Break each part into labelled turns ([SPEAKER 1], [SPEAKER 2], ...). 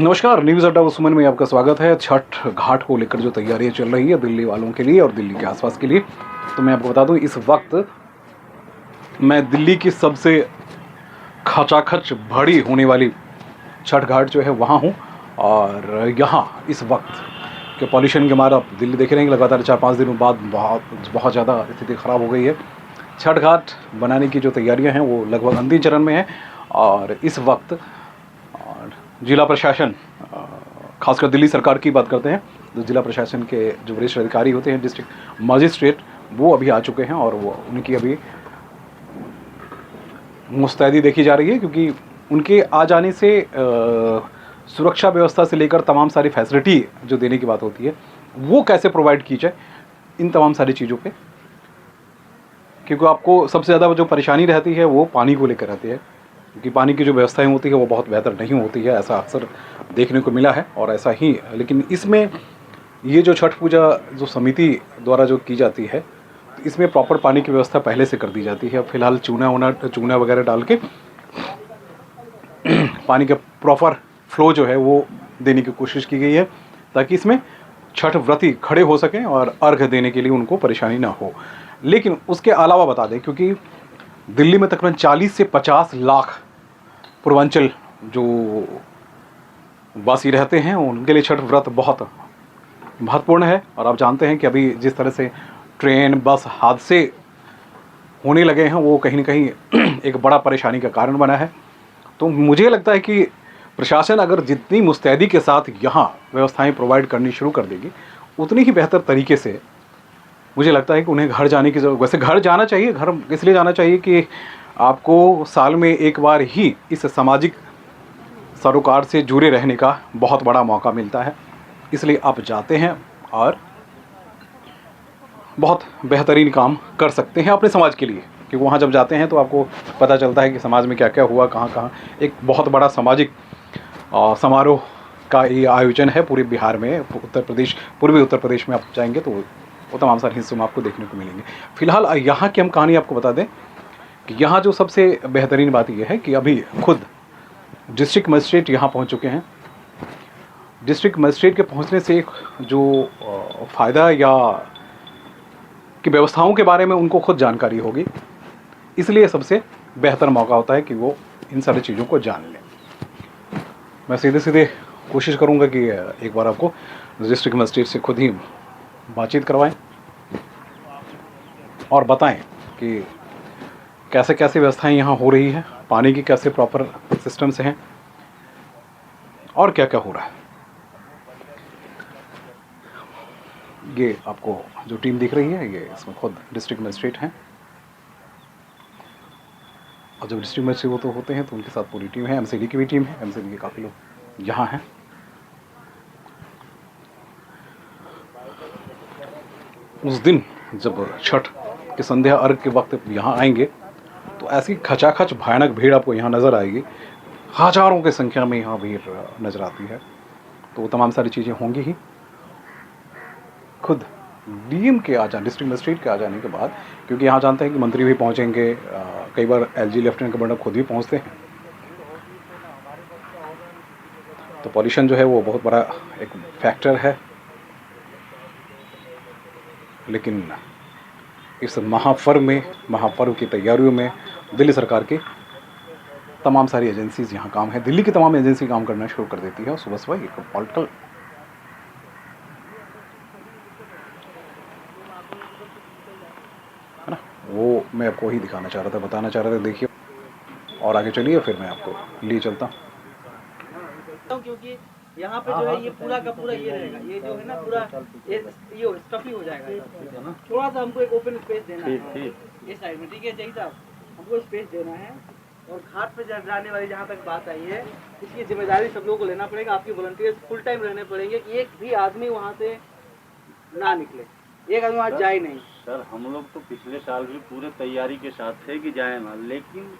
[SPEAKER 1] नमस्कार, न्यूज़ अड्डा उस्मान में आपका स्वागत है। छठ घाट को लेकर जो तैयारियां चल रही है दिल्ली वालों के लिए और दिल्ली के आसपास के लिए, तो मैं आपको बता दूं इस वक्त मैं दिल्ली की सबसे खचाखच भरी होने वाली छठ घाट जो है वहाँ हूँ। और यहाँ इस वक्त के पॉल्यूशन के मारे आप दिल्ली देख रहे हैं कि लगातार 4-5 दिनों बाद बहुत ज़्यादा स्थिति ख़राब हो गई है। छठ घाट बनाने की जो तैयारियाँ हैं वो लगभग अंतिम चरण में है। और इस वक्त जिला प्रशासन, खासकर दिल्ली सरकार की बात करते हैं तो जिला प्रशासन के जो वरिष्ठ अधिकारी होते हैं, डिस्ट्रिक्ट मजिस्ट्रेट, वो अभी आ चुके हैं और वो उनकी अभी मुस्तैदी देखी जा रही है, क्योंकि उनके आ जाने से सुरक्षा व्यवस्था से लेकर तमाम सारी फैसिलिटी जो देने की बात होती है वो कैसे प्रोवाइड की जाए, इन तमाम सारी चीज़ों पे। क्योंकि आपको सबसे ज़्यादा जो परेशानी रहती है वो पानी को लेकर रहती है, क्योंकि पानी की जो व्यवस्थाएं होती है वो बहुत बेहतर नहीं होती है, ऐसा अक्सर देखने को मिला है और ऐसा ही। लेकिन इसमें ये जो छठ पूजा जो समिति द्वारा जो की जाती है, तो इसमें प्रॉपर पानी की व्यवस्था पहले से कर दी जाती है। फिलहाल चूना वगैरह डाल के पानी का प्रॉपर फ्लो जो है वो देने की कोशिश की गई है, ताकि इसमें छठ व्रती खड़े हो सकें और अर्घ देने के लिए उनको परेशानी ना हो। लेकिन उसके अलावा बता दें, क्योंकि दिल्ली में तकरीबन 40 से 50 लाख पूर्वांचल जो वासी रहते हैं, उनके लिए छठ व्रत बहुत महत्वपूर्ण है। और आप जानते हैं कि अभी जिस तरह से ट्रेन बस हादसे होने लगे हैं वो कहीं ना कहीं एक बड़ा परेशानी का कारण बना है। तो मुझे लगता है कि प्रशासन अगर जितनी मुस्तैदी के साथ यहाँ व्यवस्थाएं प्रोवाइड करनी शुरू कर देगी, उतनी ही बेहतर तरीके से मुझे लगता है कि उन्हें घर जाने की ज़रूरत, वैसे घर जाना चाहिए। घर इसलिए जाना चाहिए कि आपको साल में एक बार ही इस सामाजिक सरोकार से जुड़े रहने का बहुत बड़ा मौका मिलता है, इसलिए आप जाते हैं और बहुत बेहतरीन काम कर सकते हैं अपने समाज के लिए। क्योंकि वहाँ जब जाते हैं तो आपको पता चलता है कि समाज में क्या क्या हुआ, कहाँ कहाँ। एक बहुत बड़ा सामाजिक समारोह का ये आयोजन है पूरे बिहार में। उत्तर प्रदेश, पूर्वी उत्तर प्रदेश में आप जाएंगे तो वो तमाम सारे हिस्सों में आपको देखने को मिलेंगे। फिलहाल यहाँ की हम कहानी आपको बता दें कि यहाँ जो सबसे बेहतरीन बात यह है कि अभी खुद डिस्ट्रिक्ट मजिस्ट्रेट यहाँ पहुँच चुके हैं। डिस्ट्रिक्ट मजिस्ट्रेट के पहुँचने से एक जो फ़ायदा या कि व्यवस्थाओं के बारे में उनको खुद जानकारी होगी, इसलिए सबसे बेहतर मौका होता है कि वो इन सारी चीज़ों को जान लें। मैं सीधे सीधे कोशिश करूँगा कि एक बार आपको डिस्ट्रिक्ट मजिस्ट्रेट से खुद ही बातचीत करवाएं और बताएं कि कैसे कैसे व्यवस्थाएं यहाँ हो रही है, पानी की कैसे प्रॉपर सिस्टम से हैं और क्या क्या हो रहा है। ये आपको जो टीम दिख रही है, ये इसमें खुद डिस्ट्रिक्ट मजिस्ट्रेट हैं। और जब डिस्ट्रिक्ट मजिस्ट्रेट वो तो होते हैं तो उनके साथ पूरी टीम है, एमसीडी की भी टीम है। एमसीडी के काफ़ी लोग यहाँ हैं। उस दिन जब छठ के संध्या अर्घ के वक्त यहाँ आएंगे तो ऐसी खचाखच भयानक भीड़ आपको यहाँ नज़र आएगी। हज़ारों की संख्या में यहाँ भीड़ नज़र आती है। तो वो तमाम सारी चीज़ें होंगी ही। खुद डीएम के आ जाने, डिस्ट्रिक्ट मजिस्ट्रेट के आ जाने के बाद, क्योंकि यहाँ जानते हैं कि मंत्री भी पहुँचेंगे, कई बार एलजी लेफ्टिनेंट गवर्नर खुद भी पहुँचते हैं, तो पॉल्यूशन जो है वो बहुत बड़ा एक फैक्टर है। लेकिन इस महापर्व की तैयारियों में दिल्ली सरकार की तमाम सारी एजेंसीज़ यहाँ काम है। दिल्ली की तमाम एजेंसी काम करना शुरू कर देती है। सुबह सुबह एक पॉलिटिकल है ना, वो मैं आपको ही दिखाना चाह रहा था, बताना चाह रहा था। देखिए और आगे चलिए, फिर मैं आपको लिए चलता हूँ।
[SPEAKER 2] क्योंकि यहाँ पे जो है ये पूरा का पूरा ये रहेगा, ये जो है ना पूरा ये स्टफी हो जाएगा। थोड़ा सा हमको एक ओपन स्पेस देना है इस साइड में, ठीक है जय साहब, हमको स्पेस देना है। और घाट पे जाने वाली जहाँ तक बात आई है, इसकी जिम्मेदारी सब लोगों को लेना पड़ेगा। आपके वॉलंटियर्स फुल टाइम रहने पड़ेंगे, एक भी आदमी वहाँ से ना निकले, एक आदमी वहाँ जाए नहीं।
[SPEAKER 3] सर हम लोग तो पिछले साल भी पूरे तैयारी के साथ थे कि जाए ना, लेकिन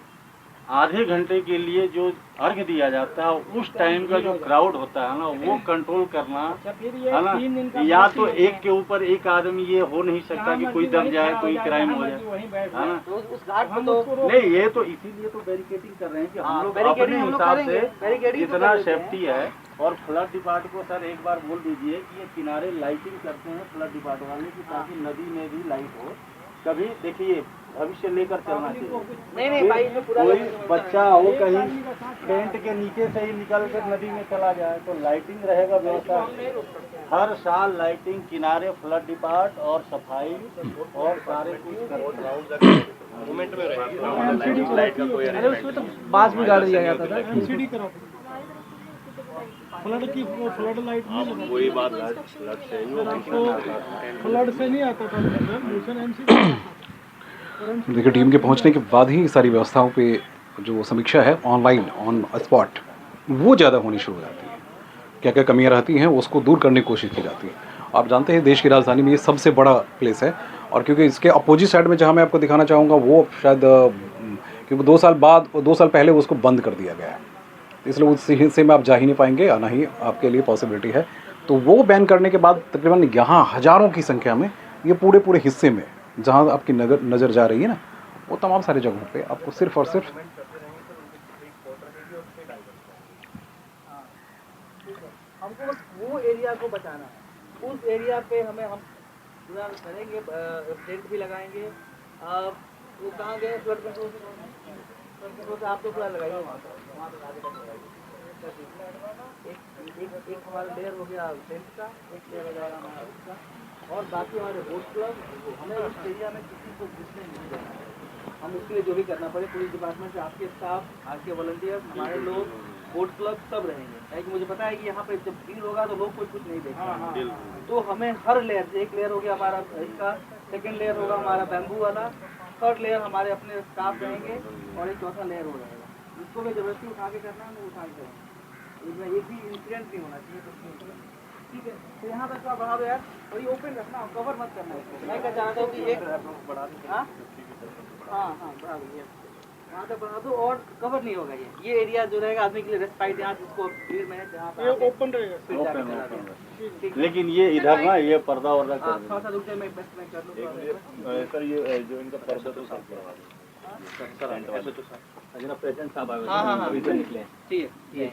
[SPEAKER 3] आधे घंटे के लिए जो अर्घ दिया जाता है उस टाइम का जो क्राउड होता है ना वो कंट्रोल करना है ना। या तो एक के ऊपर एक आदमी, ये हो नहीं सकता कि कोई दब जाए, कोई क्राइम हो जाए, है ना।
[SPEAKER 2] तो उस घाट पे तो
[SPEAKER 3] नहीं, ये तो इसीलिए तो बैरिकेडिंग कर रहे हैं कि हम लोग अपने हिसाब से जितना सेफ्टी है। और फ्लड डिपार्ट को सर एक बार बोल दीजिए कि ये किनारे लाइटिंग करते हैं फ्लड डिपार्ट वाले की, ताकि नदी में भी लाइट हो। कभी देखिए भविष्य लेकर चलना चाहिए।
[SPEAKER 2] नहीं भाई, इसमें पूरा
[SPEAKER 3] कोई बच्चा हो कहीं टेंट के नीचे से ही निकल कर नदी में चला जाए तो लाइटिंग रहेगा व्यवस्था। हर साल लाइटिंग, किनारे फ्लड डिपार्ट और सफाई और सारे कुछ मूवमेंट में रहेगी। लाइट का कोई
[SPEAKER 2] अरे उसमें तो बांस भी गाड़ दिया जाता था।
[SPEAKER 4] एमसीडी करो, फ्लड की फ्लड लाइट नहीं लगा,
[SPEAKER 3] वही बात फ्लड से
[SPEAKER 4] फ्लड से नहीं आता था मिशन एमसीडी।
[SPEAKER 1] देखिए टीम के पहुंचने के बाद ही सारी व्यवस्थाओं पे जो समीक्षा है ऑनलाइन ऑन स्पॉट वो ज़्यादा होनी शुरू हो जाती है। क्या क्या कमियां रहती हैं उसको दूर करने की कोशिश की जाती है। आप जानते हैं देश की राजधानी में ये सबसे बड़ा प्लेस है, और क्योंकि इसके अपोजिट साइड में जहाँ मैं आपको दिखाना चाहूँगा वो शायद क्योंकि 2 साल पहले उसको बंद कर दिया गया है, इसलिए उस हिस्से में आप जा ही नहीं पाएंगे, ना ही आपके लिए पॉसिबिलिटी है। तो वो बैन करने के बाद तकरीबन यहाँ हज़ारों की संख्या में ये पूरे हिस्से में जहाँ आपकी नज़र जा रही है ना, वो तमाम सारी जगहों पे आपको सिर्फ और सिर्फ
[SPEAKER 2] हमको बस वो एरिया को बचाना है। उस एरिया पे हम पूरा करेंगे, टेंट भी लगाएंगे। वो कहाँ गए फ्लड कंट्रोल से? आप तो पूरा लगाइए वहाँ पर आगे तक लगाइए। एक हमारा लेयर हो गया टेंट का, एक लेयर हो जाएगा हमारा उसका, और बाकी हमारे बोट क्लब। हमें उस एरिया में किसी को घुसने नहीं देना है। हम उसके लिए जो भी करना पड़े, पुलिस डिपार्टमेंट से आपके स्टाफ, आपके वॉलंटियर्स, हमारे लोग, बोट क्लब सब रहेंगे। क्योंकि मुझे पता है कि यहाँ पे जब भीड़ होगा तो लोग कुछ नहीं देखेंगे। तो हमें हर लेयर से, एक लेयर हो गया हमारा इसका, सेकंड लेयर होगा हमारा बैम्बू वाला, थर्ड लेयर हमारे अपने स्टाफ रहेंगे, और एक चौथा लेयर हो जाएगा। जिसको भी जबरदस्ती उठा के करना है वो उठा के करेंगे। इसमें एक भी इंसिडेंट नहीं होना चाहिए, कुछ नहीं होगा। ठीक है, तो यहाँ तक का बढ़ा दो यार, और ये ओपन रखना, कवर मत करना इसको। मैं क्या चाहता हूँ कि एक बढ़ा दो, हाँ बढ़ा दो, वहाँ तक बढ़ा दो, और कवर नहीं होगा ये एरिया जो रहेगा आदमी के लिए रेस्पाइट, यहाँ जिसको भीड़ में है जहाँ पे
[SPEAKER 4] ओपन रहेगा।
[SPEAKER 3] लेकिन ये इधर ना ये पर्दा वर्दा
[SPEAKER 2] थोड़ा सा रुक जाए, मैं बेस्ट मैं कर लूँ
[SPEAKER 3] सर, ये जो इनका पर्दा तो साफ करवा प्रेसिडेंट साहब आए निकले,
[SPEAKER 2] ठीक है,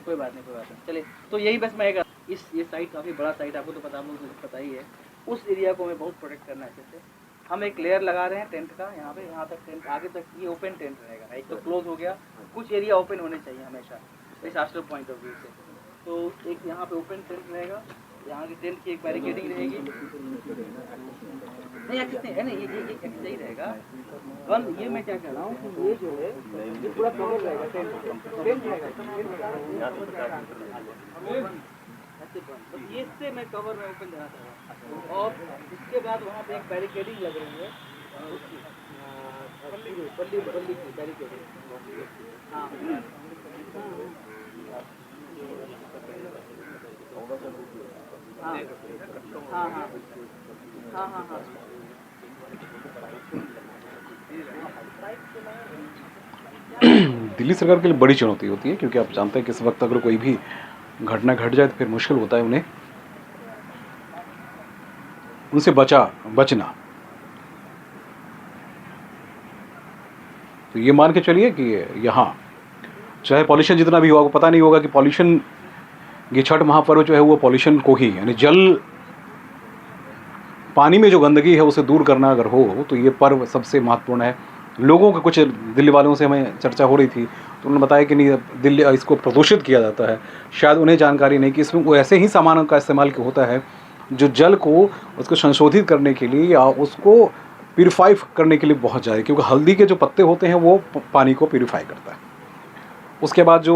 [SPEAKER 2] कोई बात नहीं। चलिए, तो यही बस मैं ये साइट काफ़ी बड़ा साइट, आपको तो पता, हम लोग पता ही है। उस एरिया को हमें बहुत प्रोटेक्ट करना है। जैसे हम एक लेयर लगा रहे हैं टेंट का, यहाँ पे, यहाँ तक टेंट, आगे तक ये ओपन टेंट रहेगा। एक तो क्लोज हो गया, कुछ एरिया ओपन होने चाहिए हमेशा इस आस्ट्रल पॉइंट ऑफ व्यू से। तो एक यहाँ पे ओपन टेंट रहेगा, यहाँ की टेंट की एक बैरिकेडिंग रहेगी। नहीं या कितने है ना, ये सही रहेगा। वन ये मैं क्या कह रहा हूँ कि ये जो है ये पूरा कवर रहेगा, टेंट रहेगा। ये इससे मैं कवर में ओपन देना चाह रहा हूँ। और इसके बाद वहाँ पे एक बैरिकेडिंग लग रही है, पल्ली की बैरिकेडिंग। हाँ हाँ।
[SPEAKER 1] दिल्ली सरकार के लिए बड़ी चुनौती होती है, क्योंकि आप जानते हैं कि इस वक्त अगर कोई भी घटना घट जाए तो फिर मुश्किल होता है उनसे बचना। तो ये मान के चलिए कि यहाँ चाहे पॉल्यूशन जितना भी होगा, पता नहीं होगा कि पॉल्यूशन, ये छठ महापर्व जो है वो पॉल्यूशन को ही, यानी जल, पानी में जो गंदगी है उसे दूर करना अगर हो तो ये पर्व सबसे महत्वपूर्ण है। लोगों के कुछ दिल्ली वालों से हमें चर्चा हो रही थी तो उन्होंने बताया कि नहीं, दिल्ली इसको प्रदूषित किया जाता है। शायद उन्हें जानकारी नहीं कि इसमें वो ऐसे ही सामानों का इस्तेमाल होता है जो जल को उसको संशोधित करने के लिए या उसको प्यूरिफाई करने के लिए बहुत ज़्यादा, क्योंकि हल्दी के जो पत्ते होते हैं वो पानी को प्यूरिफाई करता है। उसके बाद जो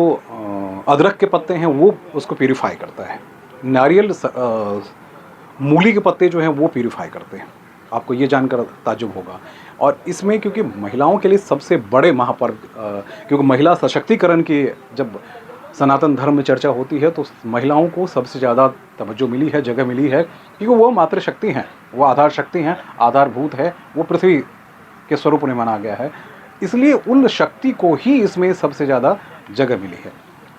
[SPEAKER 1] अदरक के पत्ते हैं वो उसको प्यूरिफाई करता है। नारियल मूली के पत्ते जो हैं वो प्यूरिफाई करते हैं। आपको ये जानकर ताज्जुब होगा। और इसमें क्योंकि महिलाओं के लिए सबसे बड़े महापर्व, क्योंकि महिला सशक्तिकरण की जब सनातन धर्म में चर्चा होती है तो महिलाओं को सबसे ज़्यादा तवज्जो मिली है, जगह मिली है, क्योंकि वो मातृशक्ति हैं, वो आधार शक्ति हैं, आधारभूत है, वो पृथ्वी के स्वरूप उन्हें माना गया है। इसलिए उन शक्ति को ही इसमें सबसे ज़्यादा जगह मिली है।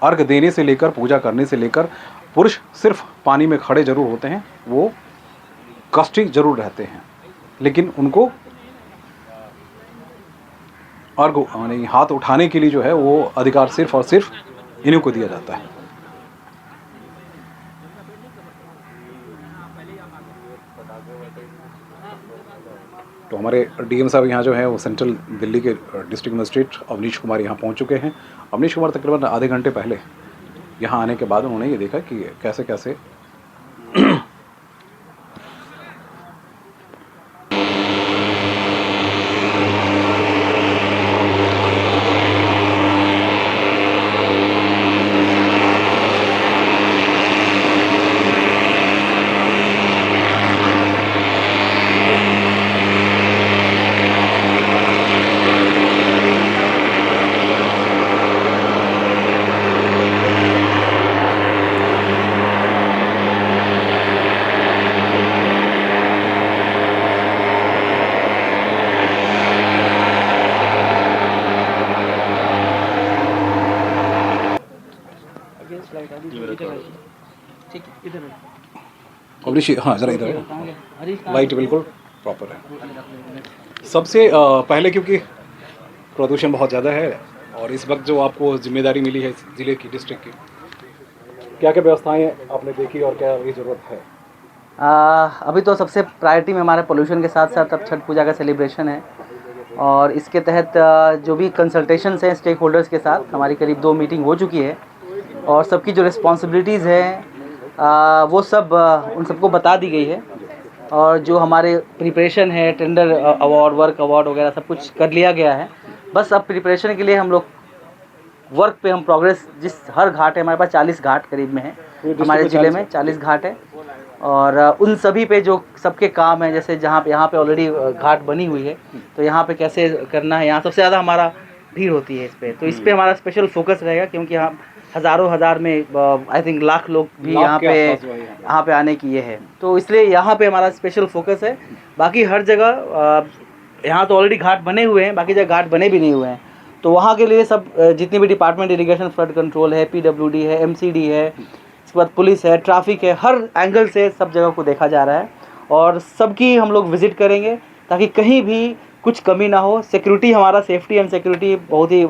[SPEAKER 1] अर्घ देने से लेकर पूजा करने से लेकर पुरुष सिर्फ पानी में खड़े जरूर होते हैं, वो कष्टी जरूर रहते हैं, लेकिन उनको अर्घ यानी हाथ उठाने के लिए जो है वो अधिकार सिर्फ और सिर्फ इन्हीं को दिया जाता है। तो हमारे डीएम साहब यहाँ जो है वो सेंट्रल दिल्ली के डिस्ट्रिक्ट मजिस्ट्रेट अवनीश कुमार यहाँ पहुँच चुके हैं। अवनीश कुमार तकरीबन आधे घंटे पहले यहाँ आने के बाद उन्होंने ये देखा कि कैसे कैसे
[SPEAKER 2] ठीक इधर
[SPEAKER 1] अवनीश, हाँ ज़रा इधर
[SPEAKER 2] हरीश
[SPEAKER 1] लाइट बिल्कुल प्रॉपर है। सबसे पहले क्योंकि प्रदूषण बहुत ज़्यादा है और इस वक्त जो आपको जिम्मेदारी मिली है ज़िले की, डिस्ट्रिक्ट की, क्या क्या व्यवस्थाएं आपने देखी और क्या ये ज़रूरत है?
[SPEAKER 2] अभी तो सबसे प्रायोरिटी में हमारा पोल्यूशन के साथ साथ अब छठ पूजा का सेलिब्रेशन है और इसके तहत जो भी कंसल्टेशंस हैं स्टेक होल्डर्स के साथ हमारी करीब 2 मीटिंग हो चुकी है और सबकी जो रिस्पॉन्सिबिलिटीज़ हैं वो सब उन सबको बता दी गई है और जो हमारे प्रिपरेशन है टेंडर अवार्ड, वर्क अवार्ड वगैरह सब कुछ कर लिया गया है। बस अब प्रिपरेशन के लिए हम लोग वर्क पे हम प्रोग्रेस, जिस हर घाट है हमारे पास 40 घाट करीब में है हमारे ज़िले में 40 घाट है और उन सभी पे जो सबके काम है, जैसे जहाँ पे यहाँ पे ऑलरेडी घाट बनी हुई है तो यहाँ पे कैसे करना है, यहाँ सबसे ज़्यादा हमारा भीड़ होती है इस पे, तो इस पे हमारा स्पेशल फोकस रहेगा क्योंकि हम हज़ारों हज़ार में आई थिंक लाख लोग भी यहाँ पे आने की ये है, तो इसलिए यहाँ पे हमारा स्पेशल फोकस है। बाकी हर जगह यहाँ तो ऑलरेडी घाट बने हुए हैं, बाकी जगह घाट बने भी नहीं हुए हैं, तो वहाँ के लिए सब जितनी भी डिपार्टमेंट, इरिगेशन, फ्लड कंट्रोल है, PWD है, MCD है, इसके बाद पुलिस है, ट्रैफिक है, हर एंगल से सब जगह को देखा जा रहा है और सबकी हम लोग विज़िट करेंगे ताकि कहीं भी कुछ कमी ना हो। सिक्योरिटी, हमारा सेफ्टी एंड सिक्योरिटी बहुत ही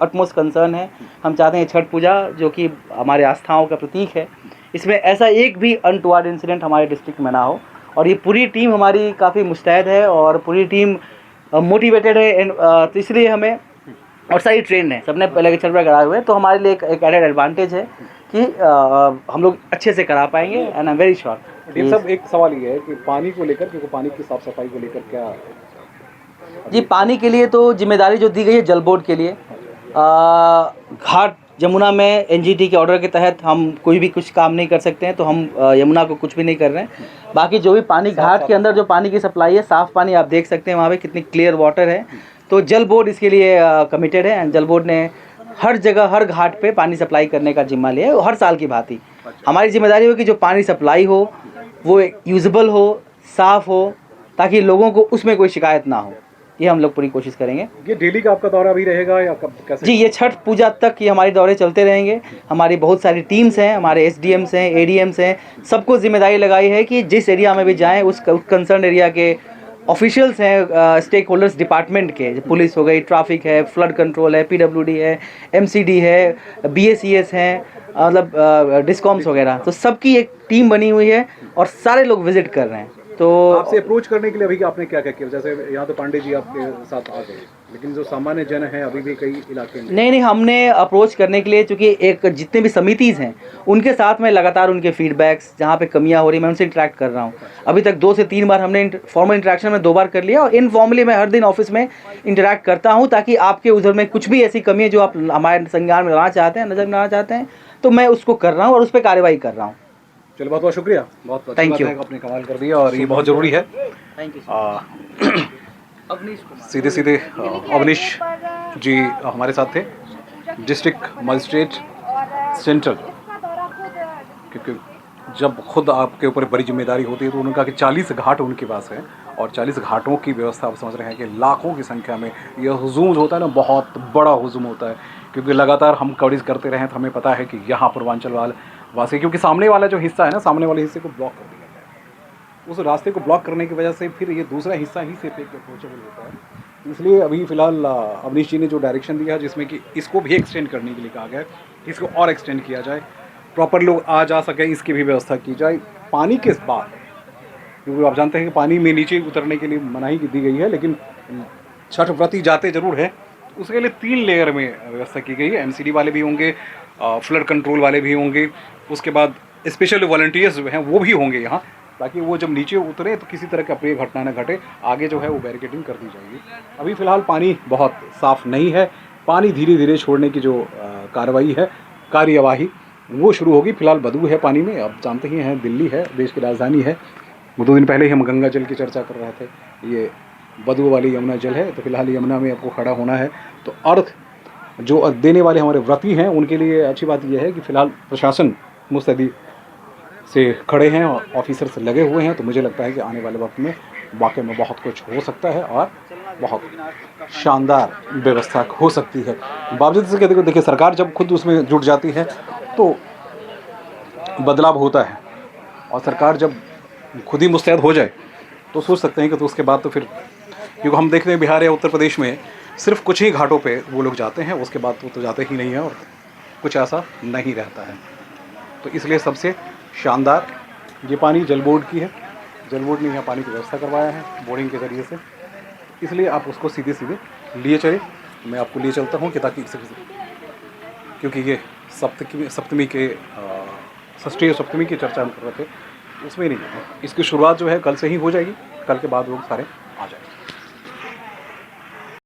[SPEAKER 2] अटमोस्ट कंसर्न है। हम चाहते हैं छठ पूजा जो कि हमारे आस्थाओं का प्रतीक है, इसमें ऐसा एक भी अनटुवर्ड इंसिडेंट हमारे डिस्ट्रिक्ट में ना हो और ये पूरी टीम हमारी काफ़ी मुस्तैद है और पूरी टीम मोटिवेटेड है तो इसलिए हमें, और सारी ट्रेन है, सबने पहले छठ पूजा कराए हुए हैं, तो हमारे लिए एक एडेड एडवांटेज है कि हम लोग अच्छे से करा पाएंगे and I am very sure.
[SPEAKER 1] DM साहब, एक सवाल ये है कि पानी को लेकर, क्योंकि पानी की साफ सफाई को लेकर क्या
[SPEAKER 2] जी, पानी के लिए तो जिम्मेदारी जो दी गई है जल बोर्ड के लिए, घाट यमुना में NGT के ऑर्डर के तहत हम कोई भी कुछ काम नहीं कर सकते हैं, तो हम यमुना को कुछ भी नहीं कर रहे हैं। बाकी जो भी पानी घाट के अंदर जो पानी की सप्लाई है, साफ़ पानी आप देख सकते हैं वहाँ पे कितनी क्लियर वाटर है, तो जल बोर्ड इसके लिए कमिटेड है एंड जल बोर्ड ने हर जगह हर घाट पे पानी सप्लाई करने का जिम्मा लिया है। हर साल की भांति हमारी जिम्मेदारी हो कि जो पानी सप्लाई हो वो यूज़ेबल हो, साफ़ हो, ताकि लोगों को उसमें कोई शिकायत ना हो, ये हम लोग पूरी कोशिश करेंगे।
[SPEAKER 1] ये डेली का आपका दौरा भी रहेगा या कब कैसे?
[SPEAKER 2] जी, ये छठ पूजा तक ये हमारे दौरे चलते रहेंगे। हमारी बहुत सारी टीम्स हैं, हमारे SDMs हैं, ADMs हैं, सबको जिम्मेदारी लगाई है कि जिस एरिया में भी जाएं उस कंसर्न एरिया के ऑफिशियल्स हैं, स्टेक होल्डर्स डिपार्टमेंट के, पुलिस हो गई, ट्रैफिक है, फ्लड कंट्रोल है, PWD है, MCD है, BACS हैं, मतलब डिस्कॉम्स वगैरह, तो सबकी एक टीम बनी हुई है और सारे लोग विजिट कर रहे हैं। तो
[SPEAKER 1] आपसे अप्रोच करने के लिए अभी आपने क्या क्या किया? जैसे यहाँ तो पांडे जी आपके साथ आ गए, लेकिन जो सामान्य जन है अभी भी कई इलाके में
[SPEAKER 2] नहीं, हमने अप्रोच करने के लिए, चूँकि एक जितने भी समितिज़ हैं उनके साथ में लगातार उनके फीडबैक्स, जहाँ पे कमियाँ हो रही मैं उनसे इंटरेक्ट कर रहा हूँ। अभी तक 2 से 3 बार हमने फॉर्मल इंटरेक्शन में 2 बार कर लिया और इनफॉर्मली मैं हर दिन ऑफिस में इंटरेक्ट करता हूँ ताकि आपके उधर में कुछ भी ऐसी कमी है जो आप हमारे संज्ञान में लाना चाहते हैं, नज़र में लाना चाहते हैं, तो मैं उसको कर रहा हूँ और उस पर कार्रवाई कर रहा हूँ।
[SPEAKER 1] चलो, बहुत बहुत शुक्रिया, बहुत
[SPEAKER 2] थैंक यू।
[SPEAKER 1] आपने कमाल कर दिया और ये बहुत ज़रूरी है।
[SPEAKER 2] Thank you.
[SPEAKER 1] सीधे सीधे अवनीश जी हमारे साथ थे, डिस्ट्रिक्ट मजिस्ट्रेट सेंट्रल, क्योंकि जब खुद आपके ऊपर बड़ी जिम्मेदारी होती है तो उन्होंने कहा कि 40 घाट उनके पास है और 40 घाटों की व्यवस्था। आप समझ रहे हैं कि लाखों की संख्या में ये हुजूम होता है ना, बहुत बड़ा हुजूम होता है, क्योंकि लगातार हम कवरेज करते रहे तो हमें पता है कि यहाँ पूर्वांचल वासी, क्योंकि सामने वाला जो हिस्सा है ना, सामने वाले हिस्से को ब्लॉक कर दिया गया है। उस रास्ते को ब्लॉक करने की वजह से फिर ये दूसरा हिस्सा ही सिर्फ एक अप्रोचेबल होता है। इसलिए अभी फ़िलहाल अवनीश जी ने जो डायरेक्शन दिया है, जिसमें कि इसको भी एक्सटेंड करने के लिए कहा गया है, इसको और एक्सटेंड किया जाए, प्रॉपर लोग आ जा सकें, इसकी भी व्यवस्था की जाए। पानी के बाद, क्योंकि आप जानते हैं कि पानी में नीचे उतरने के लिए मनाही दी गई है, लेकिन छठ व्रती जाते ज़रूर है। उसके लिए 3 लेयर में व्यवस्था की गई है। एमसीडी वाले भी होंगे, फ्लड कंट्रोल वाले भी होंगे, उसके बाद स्पेशल वॉलंटियर्स जो हैं वो भी होंगे यहाँ, ताकि वो जब नीचे उतरे तो किसी तरह का अप्रिय घटना न घटे। आगे जो है वो बैरिकेडिंग कर दी जाएगी। अभी फ़िलहाल पानी बहुत साफ़ नहीं है। पानी धीरे धीरे छोड़ने की जो कार्रवाई है, कार्यवाही, वो शुरू होगी। फिलहाल बदबू है पानी में। आप जानते ही हैं, दिल्ली है, देश की राजधानी है। 2 दिन पहले ही हम गंगा जल की चर्चा कर रहे थे, ये बदबू वाली यमुना जल है। तो फिलहाल यमुना में आपको खड़ा होना है। तो अर्घ जो अर्घ देने वाले हमारे व्रती हैं, उनके लिए अच्छी बात यह है कि फ़िलहाल प्रशासन मुस्तैदी से खड़े हैं और ऑफिसर्स लगे हुए हैं। तो मुझे लगता है कि आने वाले वक्त में वाकई में बहुत कुछ हो सकता है और बहुत शानदार व्यवस्था हो सकती है। बावजूद इसके देखिए, सरकार जब खुद उसमें जुट जाती है तो बदलाव होता है, और सरकार जब खुद ही मुस्तैद हो जाए तो सोच सकते हैं कि तो उसके बाद तो फिर, क्योंकि हम देखते हैं बिहार या उत्तर प्रदेश में सिर्फ कुछ ही घाटों पे वो लोग जाते हैं, उसके बाद तो जाते ही नहीं है, और कुछ ऐसा नहीं रहता है। तो इसलिए सबसे शानदार ये पानी जल बोर्ड की है। जल बोर्ड ने यहाँ पानी की व्यवस्था करवाया है बोरिंग के ज़रिए से, इसलिए आप उसको सीधे सीधे लिए चले। मैं आपको लिए चलता हूँ कि ताकि क्योंकि ये सप्तमी के षष्ठी सप्तमी की चर्चा हम कर रहे थे, उसमें नहीं, इसकी शुरुआत जो है कल से ही हो जाएगी। कल के बाद लोग सारे